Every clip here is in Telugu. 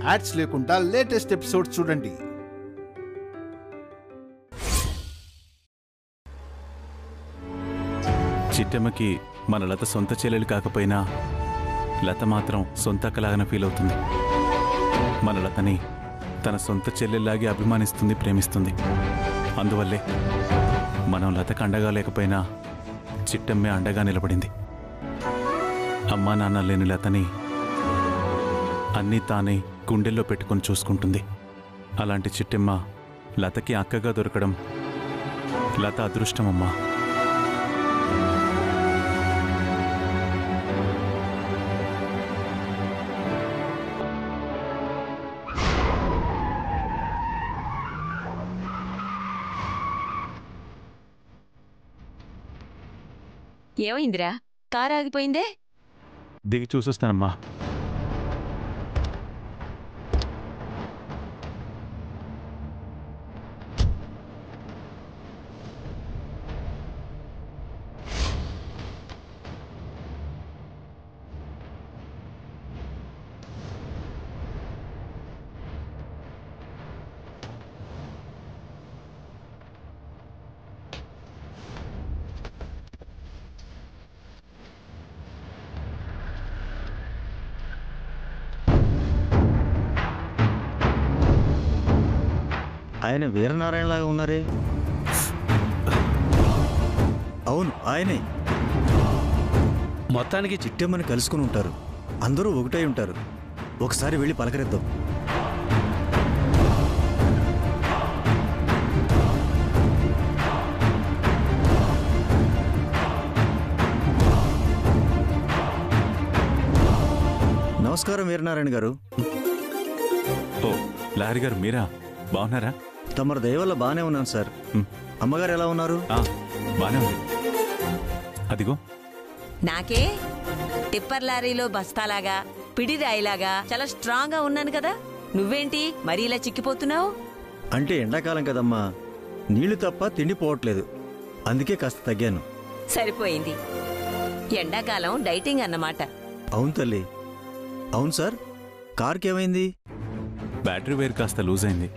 యాడ్స్ లేకుండా లేటెస్ట్ ఎపిసోడ్ చూడండి. చిట్టమ్మకి మన లత సొంత చెల్లెలు కాకపోయినా లత మాత్రం సొంత అక్కలాగానే ఫీల్ అవుతుంది. మన లతని తన సొంత చెల్లెల్లాగే అభిమానిస్తుంది, ప్రేమిస్తుంది. అందువల్లే మనం లతకు అండగా లేకపోయినా చిట్టమ్మే అండగా నిలబడింది. అమ్మా నాన్న లేని లతని అన్నీ తానే గుండెల్లో పెట్టుకొని చూసుకుంటుంది. అలాంటి చిట్టమ్మ లతకి అక్కగా దొరకడం లత అదృష్టమమ్మా. ఏమైందిరా? కారు ఆగిపోయిందే? దిగి చూసొస్తానమ్మా. ఆయన వీరనారాయణలాగా ఉన్నారే? అవును, ఆయనే. మొత్తానికి చిట్టమ్మని కలుసుకుని ఉంటారు. అందరూ ఒకటై ఉంటారు. ఒకసారి వెళ్ళి పలకరిద్దాం. నమస్కారం వీరనారాయణ గారు. ఓ లారీ గారు, మీరా? బాగున్నారా? తమరి దయ వల్ల బాగానే ఉన్నాను సార్. అమ్మగారు ఎలా ఉన్నారు? బాగానే ఉంది. అదిగో నాకే టిప్పర్ లారీలో బస్తాలాగా పిడిరాయిలాగా చాలా స్ట్రాంగ్ గా ఉన్నాను కదా, నువ్వేంటి మరీ ఇలా చిక్కిపోతున్నావు? అంటే ఎండాకాలం కదమ్మా, నీళ్లు తప్ప తిండి పోవట్లేదు, అందుకే కాస్త తగ్గాను. సరిపోయింది, ఎండాకాలం డైటింగ్ అన్నమాట. అవును తల్లి. అవును సార్, కారుకి ఏమైంది? బ్యాటరీ వైర్ కాస్త లూజ్ అయింది,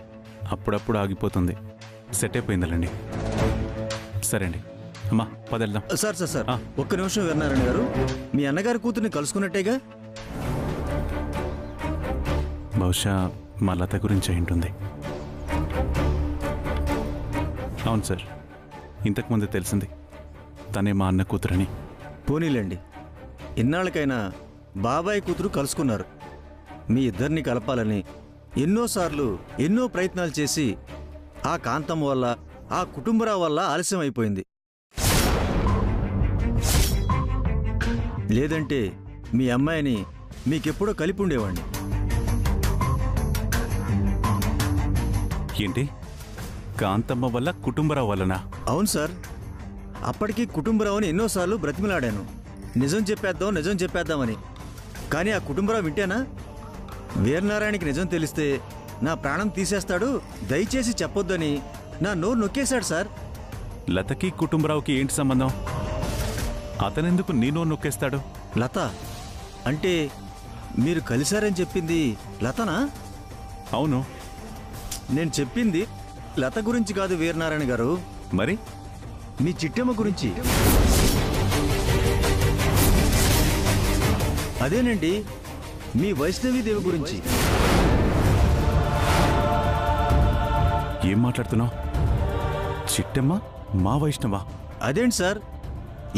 అప్పుడప్పుడు ఆగిపోతుంది. సెట్ అయిపోయిందండి. సరే అండి, అమ్మా పదెళ్దాం. సార్ సార్ సార్ ఒక్క నిమిషం వీరనారాయణ గారు. మీ అన్నగారి కూతుర్ని కలుసుకున్నట్టేగా? బహుశా మా లత గురించి అయింటుంది. అవును సార్, ఇంతకుముందు తెలిసింది తనే మా అన్న కూతురని. పోనీలేండి, ఇన్నాళ్ళకైనా బాబాయ్ కూతురు కలుసుకున్నారు. మీ ఇద్దరిని కలపాలని ఎన్నోసార్లు ఎన్నో ప్రయత్నాలు చేసి ఆ కాంతం వల్ల, ఆ కుటుంబరావు వల్ల ఆలస్యం అయిపోయింది. లేదంటే మీ అమ్మాయిని మీకెప్పుడో కలిపి ఉండేవాణ్ణి. ఏంటి, కాంతమ్మ వల్ల కుటుంబరావు వల్లనా? అవును సార్, అప్పటికీ కుటుంబరావుని ఎన్నోసార్లు బ్రతిమలాడాను, నిజం చెప్పేద్దామని. కానీ ఆ కుటుంబరావు వింటేనా? వీరనారాయణకి నిజం తెలిస్తే నా ప్రాణం తీసేస్తాడు, దయచేసి చెప్పొద్దని నా నోరు నొక్కేశాడు సార్. లతకి కుటుంబరావుకి ఏంటి సంబంధం? అతనెందుకు నీ నోరు నొక్కేస్తాడు? లత అంటే మీరు కలిశారని చెప్పింది లతనా? అవును. నేను చెప్పింది లత గురించి కాదు వీరనారాయణ గారు. మరి మీ చిట్టమ్మ గురించి. అదేనండి, మీ వైష్ణవీదేవి గురించి. ఏం మాట్లాడుతున్నావు? చిట్టమ్మ మా వైష్ణవ? అదేంటి సార్,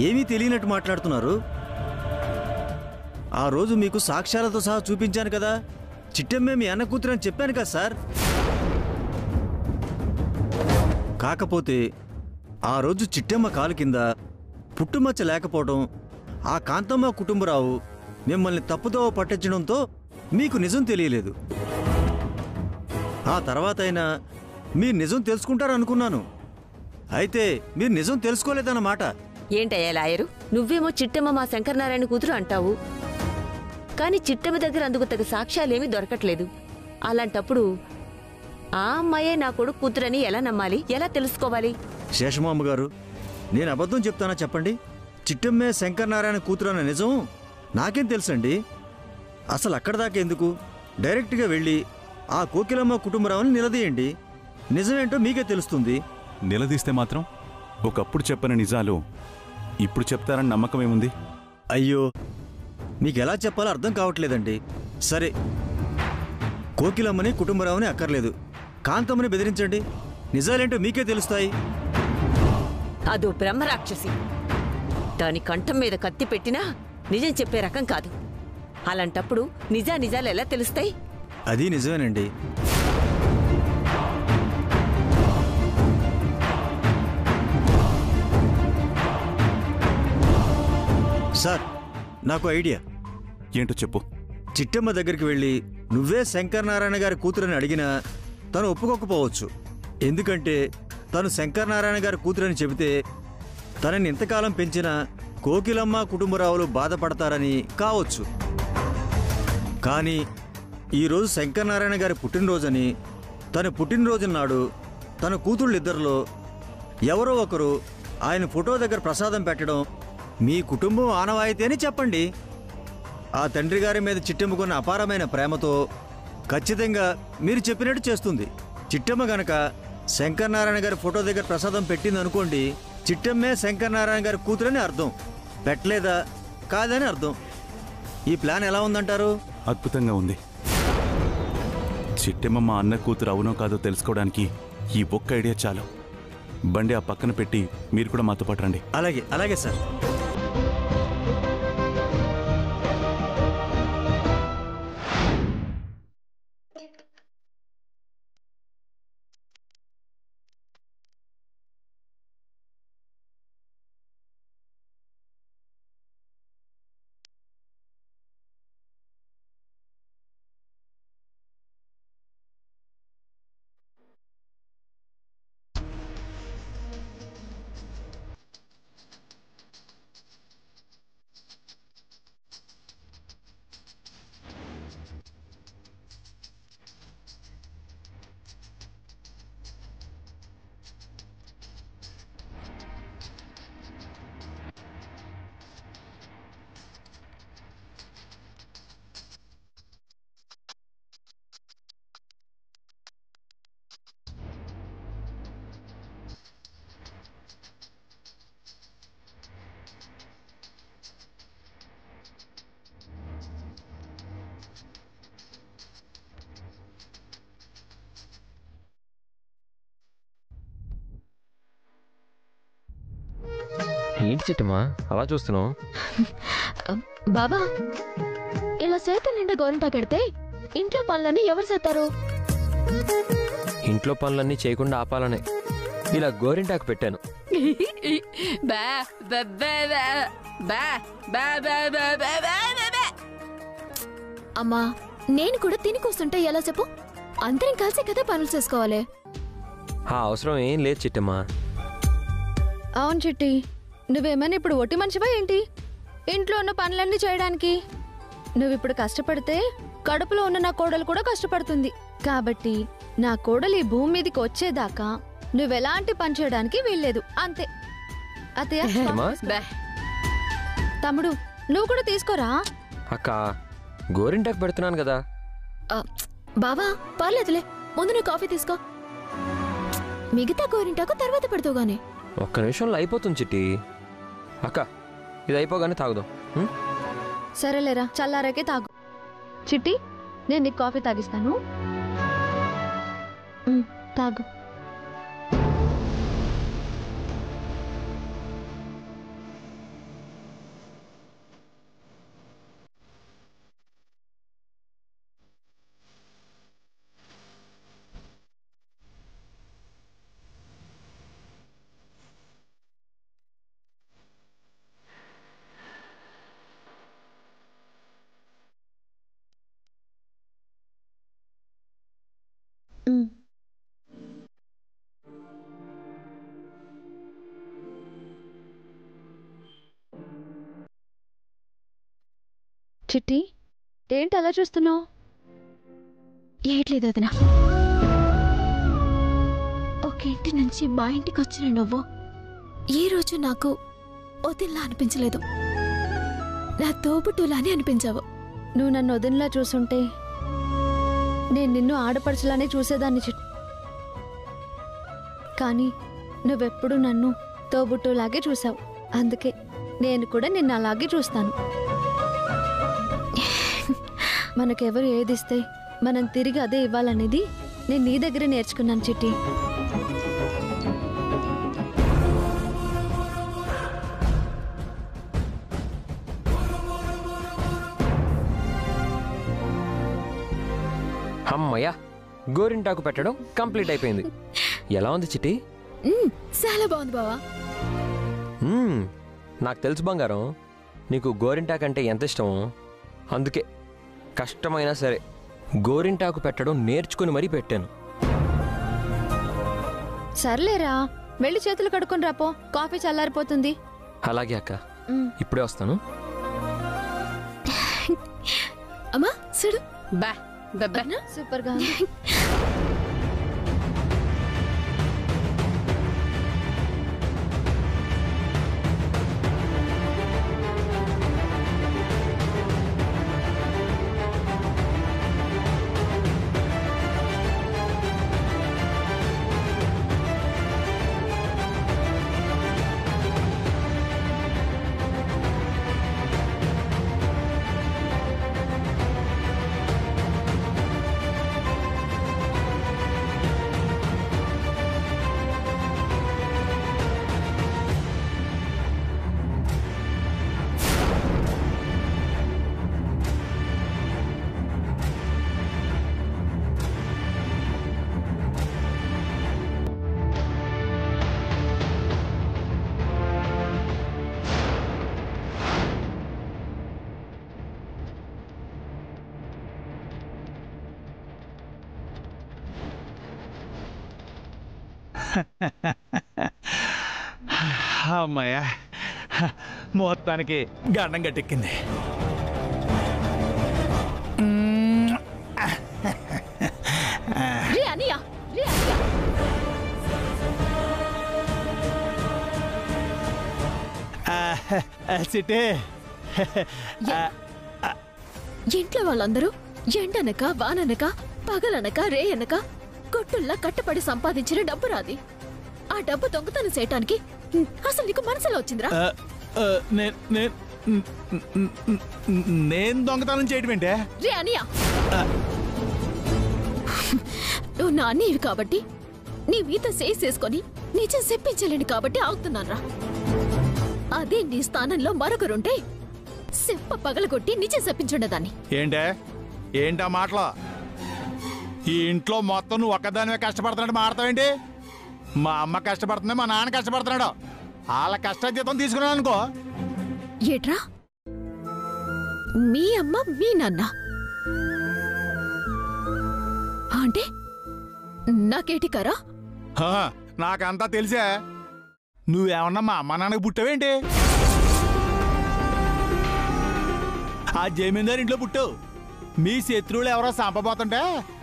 ఏమీ తెలియనట్టు మాట్లాడుతున్నారు? ఆ రోజు మీకు సాక్ష్యాలతో సహా చూపించాను కదా, చిట్టమ్మే మీ అన్న కూతురని చెప్పాను కదా సార్. కాకపోతే ఆ రోజు చిట్టమ్మ కాలు కింద పుట్టుమచ్చ లేకపోవడం, ఆ కాంతమ్మ కుటుంబరావు మిమ్మల్ని తప్పుదోవ పట్టించడంతో మీకు నిజం తెలియలేదు. ఆ తర్వాతైనా మీరు నిజం తెలుసుకుంటారనుకున్నాను. అయితే మీరు నిజం తెలుసుకోలేదన్నమాట. ఏంటయ్యా లాయరు, నువ్వేమో చిట్టమ్మ మా శంకరనారాయణ కూతురు అంటావు, కాని చిట్టమ్మ దగ్గర అందుకు తగ్గ సాక్ష్యాలేమీ దొరకట్లేదు. అలాంటప్పుడు ఆ అమ్మాయే నా కొడుకు కూతురని ఎలా నమ్మాలి, ఎలా తెలుసుకోవాలి? శేషమామ్మ గారు, నేను అబద్ధం చెప్తానా చెప్పండి? చిట్టమ్మే శంకరనారాయణ కూతురన్న నిజం నాకేం తెలుసండి. అసలు అక్కడ దాకా ఎందుకు, డైరెక్ట్గా వెళ్ళి ఆ కోకిలమ్మ కుటుంబరావుని నిలదీయండి. నిజమేంటో మీకే తెలుస్తుంది. నిలదీస్తే మాత్రం ఒకప్పుడు చెప్పని నిజాలు ఇప్పుడు చెప్తారని నమ్మకం ఏముంది? అయ్యో, మీకు ఎలా చెప్పాలో అర్థం కావట్లేదండి. సరే, కోకిలమ్మని కుటుంబరావుని అక్కర్లేదు, కాంతమ్మని బెదిరించండి. నిజాలేంటో మీకే తెలుస్తాయి. అదో బ్రహ్మరాక్షసి. దాని కంఠం మీద కత్తి పెట్టినా నిజం చెప్పే రకం కాదు. అలాంటప్పుడు నిజాలు ఎలా తెలుస్తాయి? అది నిజమేనండి. సార్, నాకు ఐడియా. ఏంటో చెప్పు. చిట్టమ్మ దగ్గరికి వెళ్ళి నువ్వే శంకరనారాయణ గారి కూతురని అడిగినా తను ఒప్పుకోకపోవచ్చు. ఎందుకంటే తను శంకరనారాయణ గారి కూతురని చెబితే తనని ఇంతకాలం పెంచిన కోకిలమ్మ కుటుంబరావులు బాధపడతారని కావచ్చు. కానీ ఈరోజు శంకరనారాయణ గారి పుట్టినరోజని, తన పుట్టినరోజు నాడు తన కూతుళ్ళిద్దరిలో ఎవరో ఒకరు ఆయన ఫోటో దగ్గర ప్రసాదం పెట్టడం మీ కుటుంబం ఆనవాయితీ అని చెప్పండి. ఆ తండ్రి గారి మీద చిట్టమ్మకున్న అపారమైన ప్రేమతో ఖచ్చితంగా మీరు చెప్పినట్టు చేస్తుంది. చిట్టమ్మ గనక శంకరనారాయణ గారి ఫోటో దగ్గర ప్రసాదం పెట్టిందనుకోండి, చిట్టమ్మే శంకరనారాయణ గారి కూతురని అర్థం, పెట్టలేదా కాదని అర్థం. ఈ ప్లాన్ ఎలా ఉందంటారు? అద్భుతంగా ఉంది. చిట్టెమ్మ మా అన్న కూతురు అవునో కాదో తెలుసుకోవడానికి ఈ ఒక్క ఐడియా చాలు. బండి ఆ పక్కన పెట్టి మీరు కూడా మాతో పాటు రండి. అలాగే అలాగే సార్. ఏంటి చిట్టమ్మా అలా చూస్తున్నావు? బాబా, ఇలా చేత నిండా గోరింటాకెడితే ఇంట్లో పనులన్నీ ఎవరు చేస్తారు? ఇంట్లో పనులన్నీ చేయకుండా ఆపాలనే ఇలా గోరింటాకు పెట్టాను. అమ్మా, నేను కూడా తిని కూర్చుంటే ఎలా చెప్పు? అందరం కలిసి కదా పనులు చేసుకోవాలి. ఆ అవసరం ఏం లేదు చిట్టమ్మా. అవును చిట్టి, నువ్వేమైనా ఇప్పుడు ఒట్టి మనిషివా ఏంటి ఇంట్లో ఉన్న పనులన్నీ చేయడానికి? నువ్విప్పుడు కష్టపడితే కడుపులో ఉన్న నా కోడలు కూడా కష్టపడుతుంది. కాబట్టి నా కోడలు ఈ భూమి మీదకి వచ్చేదాకా నువ్వెలాంటి పని చేయడానికి వీల్లేదు, అంతే. అత్తయ్య, తమ్ముడు నువ్వు కూడా తీసుకోరా. అక్క, గోరింటాకు పెడుతున్నాను కదా. బావా పర్లేదులే, ముందు నువ్వు కాఫీ తీసుకో. మిగతా గోరింటాకు తర్వాత పెడతావు గానీ. ఒక్క నిమిషంలో అయిపోతుంది చిట్టి. అక్క, ఇది అయిపోగానే తాగుదాం. సరేలేరా, చల్లారాకే తాగు. చిట్టి, నేను నీకు కాఫీ తాగిస్తాను, తాగు. చిట్టి, ఏంటి అలా చూస్తున్నావు? ఏట్లేదు వదినా, ఒక ఇంటి నుంచి మా ఇంటికి వచ్చిన నువ్వు ఈ రోజు నాకు వదినలా అనిపించలేదు, నా తోబుట్టులా అని అనిపించావు. నువ్వు నన్ను వదినలా చూసుంటే నేను నిన్ను ఆడపడుచులానే చూసేదాన్ని చిట్టి. కానీ నువ్వెప్పుడు నన్ను తోబుట్టులాగే చూసావు. అందుకే నేను కూడా నిన్ను అలాగే చూస్తాను. మనకెవరు ఏదిస్తే మనం తిరిగి అదే ఇవ్వాలనేది నేను నీ దగ్గర నేర్చుకున్నాను చిట్టి. అమ్మయ్యా, గోరింటాకు పెట్టడం కంప్లీట్ అయిపోయింది. ఎలా ఉంది చిట్టి? చాలా బాగుంది బావా. నాకు తెలుసు బంగారం, నీకు గోరింటాకు అంటే ఎంత ఇష్టమో. అందుకే కష్టమైనా సరే గోరింటాకు పెట్టడం నేర్చుకుని మరీ పెట్టాను. సర్లేరా, వెళ్ళి చేతులు కడుక్కొని రాపో, కాఫీ చల్లారిపోతుంది. అలాగే అక్క, ఇప్పుడే వస్తాను. అమ్మా చూడు, బా బబ్బా సూపర్ గా అమ్మయ్యా, మొత్తానికి గండం గట్టెక్కింది. రే అనియా, రే అనియా. సిటే, ఇంట్లో వాళ్ళందరూ ఎండనక వాననక పగలనక రేయనక కొట్టుల్లా కట్టపడి సంపాదించిన డబ్బు రాది. ఆ డబ్బు దొంగతనం చేయటానికి అసలు నీకు మనసులో వచ్చిందిరా? నేను దొంగతనం చేయడం ఏంటే? రే అనియా, నువ్వు నా అన్నయ్యవి కాబట్టి నీ మీద చేసుకొని నిజం చెప్పించలేను కాబట్టి ఆగుతున్నానరా. అదే నీ స్థానంలో మరొకరుంటే చెప్ప పగలగొట్టి నిజం చెప్పించుండదాన్ని. ఏంటా మాటలు? ఈ ఇంట్లో మొత్తం నువ్వు ఒక్కదానివే కష్టపడుతున్నాడు మాడతావేంటి? మా అమ్మ కష్టపడుతుంది, మా నాన్న కష్టపడుతున్నాడు. వాళ్ళ కష్టాజీతం తీసుకున్నాను అనుకో. ఏట్రా, మీ అమ్మ మీ నాన్న అంటే నాకేటికారా? నాకంతా తెలిసే. నువ్వేమన్నా మా అమ్మ నాన్నకు పుట్టావేంటి? ఆ జమీందారు ఇంట్లో పుట్టావు. మీ శత్రువులు ఎవరో సంపబోతుంటే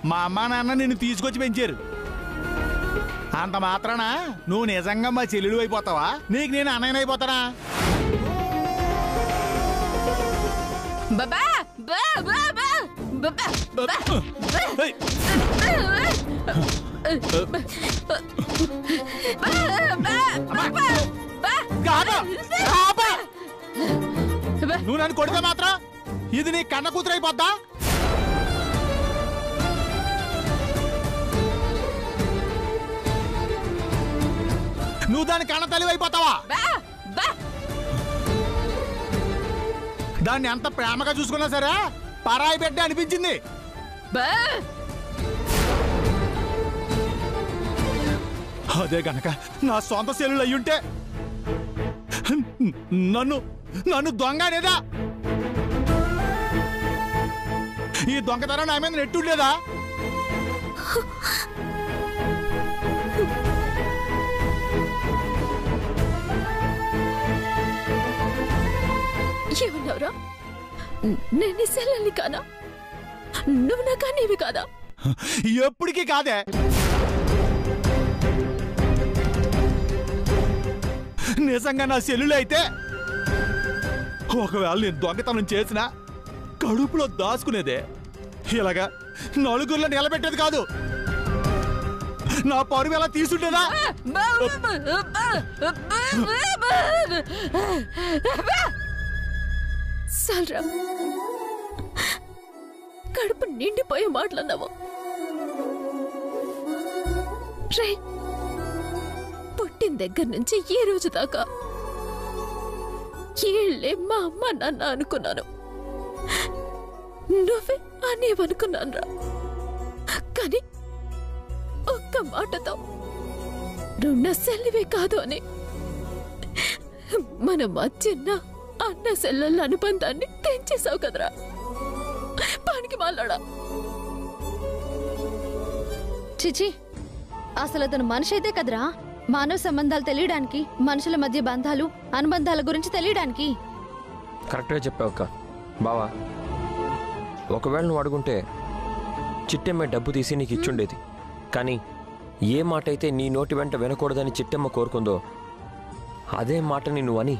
మా అమ్మ నాన్న నిన్ను తీసుకొచ్చి పెంచారు. అంత మాత్రాన నువ్వు నిజంగా మా చెల్లెలు అయిపోతావా? నీకు నేను అన్నయ్య అయిపోతానా? నువ్వు నన్ను కొడితే మాత్రం ఇది నీ కన్న కూతురు అయిపోద్దా? నువ్వు దాని కన్న తల్లి అయిపోతావా? దాన్ని ఎంత ప్రేమగా చూసుకున్నా సరే పరాయి బిడ్డ అనిపించింది. అదే గనక నా సొంత సెల్లులు అయ్యుంటే నన్ను దొంగ అనేదా? ఈ దొంగతనం నా మీద నెట్టుండేదా? ఏమన్నావురా? నేను సెల్లని కాదా? నువ్వు నా కన్నీవి కాదా? ఎప్పటికీ కాదే. నిజంగా నా సెల్లులు అయితే ఒకవేళ నేను దొంగతనం చేసినా కడుపులో దాచుకునేదే. ఇలాగా నలుగురిలో నిలబెట్టేది కాదు. నా పరువు ఎలా తీసుంటేదా? సాల్రా, కడుపు నిండిపోయే మాటలన్నావు. రే, పుట్టిన దగ్గర నుంచి ఈ రోజు దాకా ఏళ్ళే మా అమ్మ నాన్న అనుకున్నాను. నువ్వే అనేవనుకున్నాను రా. కానీ ఒక్క మాటతో రుణ సెల్లివే కాదు అని మన మధ్యన్న అన్న సెల్లల అనుబంధాన్ని తెంచేసావు కదరా. పానికి మాట్లాడా. చిచి, అసలు అతను మనిషి అయితే కదరా. మానవ సంబంధాలు తెలియడానికి, మనుషుల మధ్య బంధాలు అనుబంధాల గురించి తెలియడానికి. కరెక్ట్గా చెప్పావు అక్క. బావా, ఒకవేళ నువ్వు అడుగుంటే చిట్టెమ్మ డబ్బు తీసి నీకు ఇచ్చుండేది. కానీ ఏ మాట అయితే నీ నోటి వెంట వినకూడదని చిట్టెమ్మ కోరుకుందో అదే మాటని నువ్వని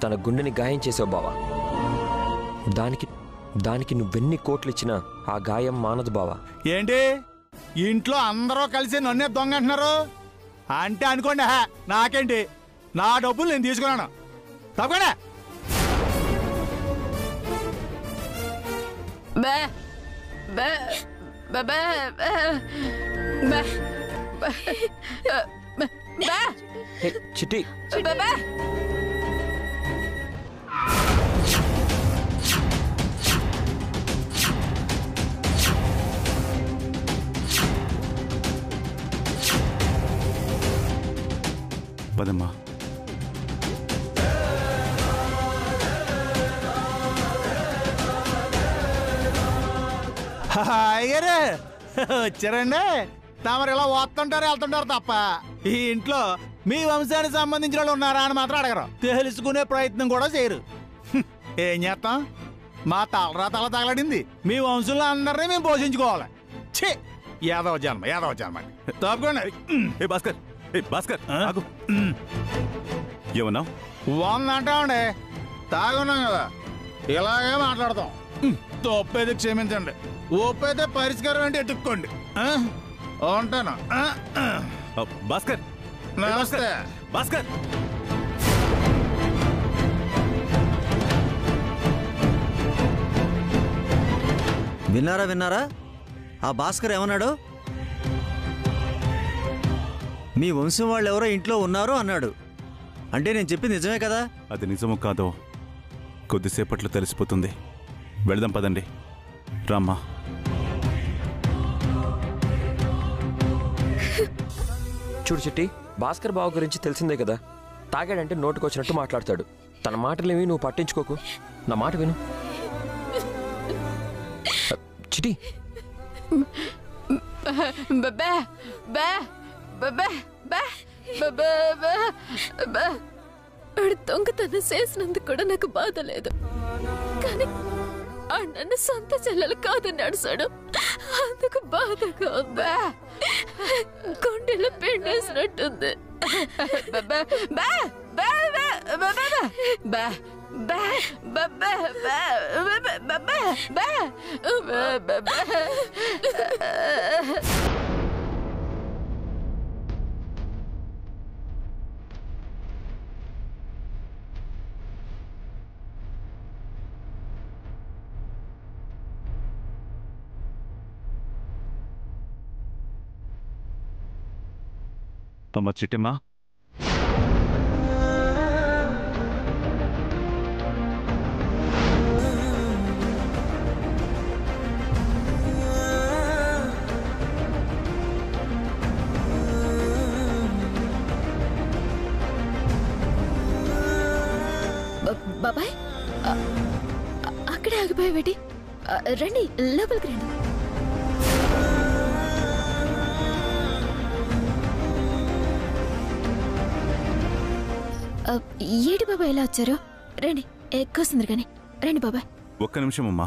తన గుండెని గాయం చేసావు బావా. దానికి నువ్వెన్ని కోట్లు ఇచ్చినా ఆ గాయం మానదు బావా. ఏంటి ఇంట్లో అందరూ కలిసి నన్నే దొంగ అంటున్నారు అంటే అనుకోండి. నాకేంటి, నా డబ్బులు నేను తీసుకున్నాను. తప్పకుండా చిట్టి, పదమ్మా. అయ్యరే వచ్చారండి. తమరు ఇలా వస్తుంటారు వెళ్తుంటారు తప్ప ఈ ఇంట్లో మీ వంశానికి సంబంధించిన వాళ్ళు ఉన్నారా అని మాత్రం అడగరు. తెలుసుకునే ప్రయత్నం కూడా చేయరు. ఏం చేస్తాం, మా తలరా తల తగలడింది. మీ వంశంలో అందరినీ మేము పోషించుకోవాలి. ఛీ, యాదవ జన్మ తప్పకుండా. ఏ భాస్కర్, ఏ భాస్కర్ ఆగు. ఏమన్నావు? 100 అంటామండి. తాగున్నాం కదా, ఇలాగే మాట్లాడతాం. తప్పైతే క్షమించండి, ఒప్పైతే పరిష్కారం అంటే ఎత్తుక్కోండి. ఉంటాను. భాస్కర్, నమస్తే. భాస్కర్. విన్నారా? ఆ భాస్కర్ ఏమన్నాడు? మీ వంశం వాళ్ళు ఎవరో ఇంట్లో ఉన్నారు అన్నాడు. అంటే నేను చెప్పింది నిజమే కదా? అది నిజమో కాదో కొద్దిసేపట్లో తెలిసిపోతుంది. వెళదాం పదండి. రామ్మా. చూడు చిట్టి, భాస్కర్ బావ గురించి తెలిసిందే కదా. తాగాడంటే నోటుకొచ్చినట్టు మాట్లాడతాడు. తన మాటలేవి నువ్వు పట్టించుకోకు. నా మాట విను. చిట్టి, దొంగతనం చేసినందుకు కూడా నాకు బాధ లేదు. కానీ నన్ను సొంత చెల్లెలు కాదని అడిసాడు. అందుకు బాధగా ఉందా, గుండెలో పిండేసినట్టుంది. అమ్మ చిట్టమ్మా, బాబాయ్ అక్కడే ఆగిపోయావేటి? రండి, లోపలికి రండి. ఏడు బాబాయ్ ఎలా వచ్చారు? రండి, ఎక్కువస్తుంది కానీ రండి బాబాయ్. ఒక్క నిమిషం అమ్మా.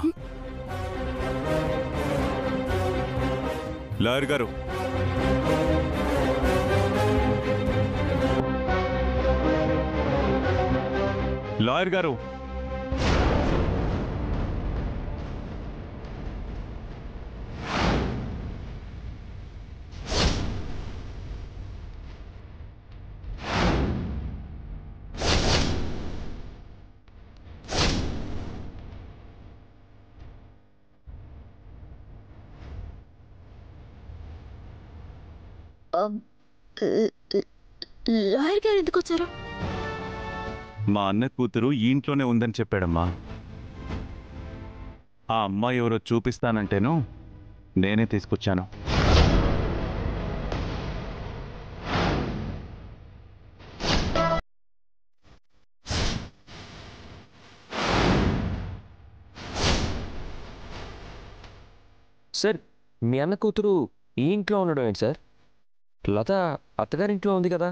లాయర్ గారు, లాయర్ గారు, లాయర్ గారు ఎందుకు వచ్చారు? మా అన్న కూతురు ఈ ఇంట్లోనే ఉందని చెప్పాడమ్మా. ఆ అమ్మాయి ఎవరో చూపిస్తానంటేను నేనే తీసుకొచ్చాను. సార్, మీ అన్న కూతురు ఈ ఇంట్లో ఉండడం ఏంటి సార్? లత అత్తగారింట్లో ఉంది కదా.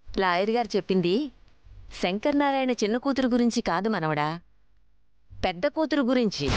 లాయర్ గారు చెప్పింది శంకర్ నారాయణ చిన్న కూతురు గురించి కాదు మనవడా, పెద్ద కూతురు గురించి.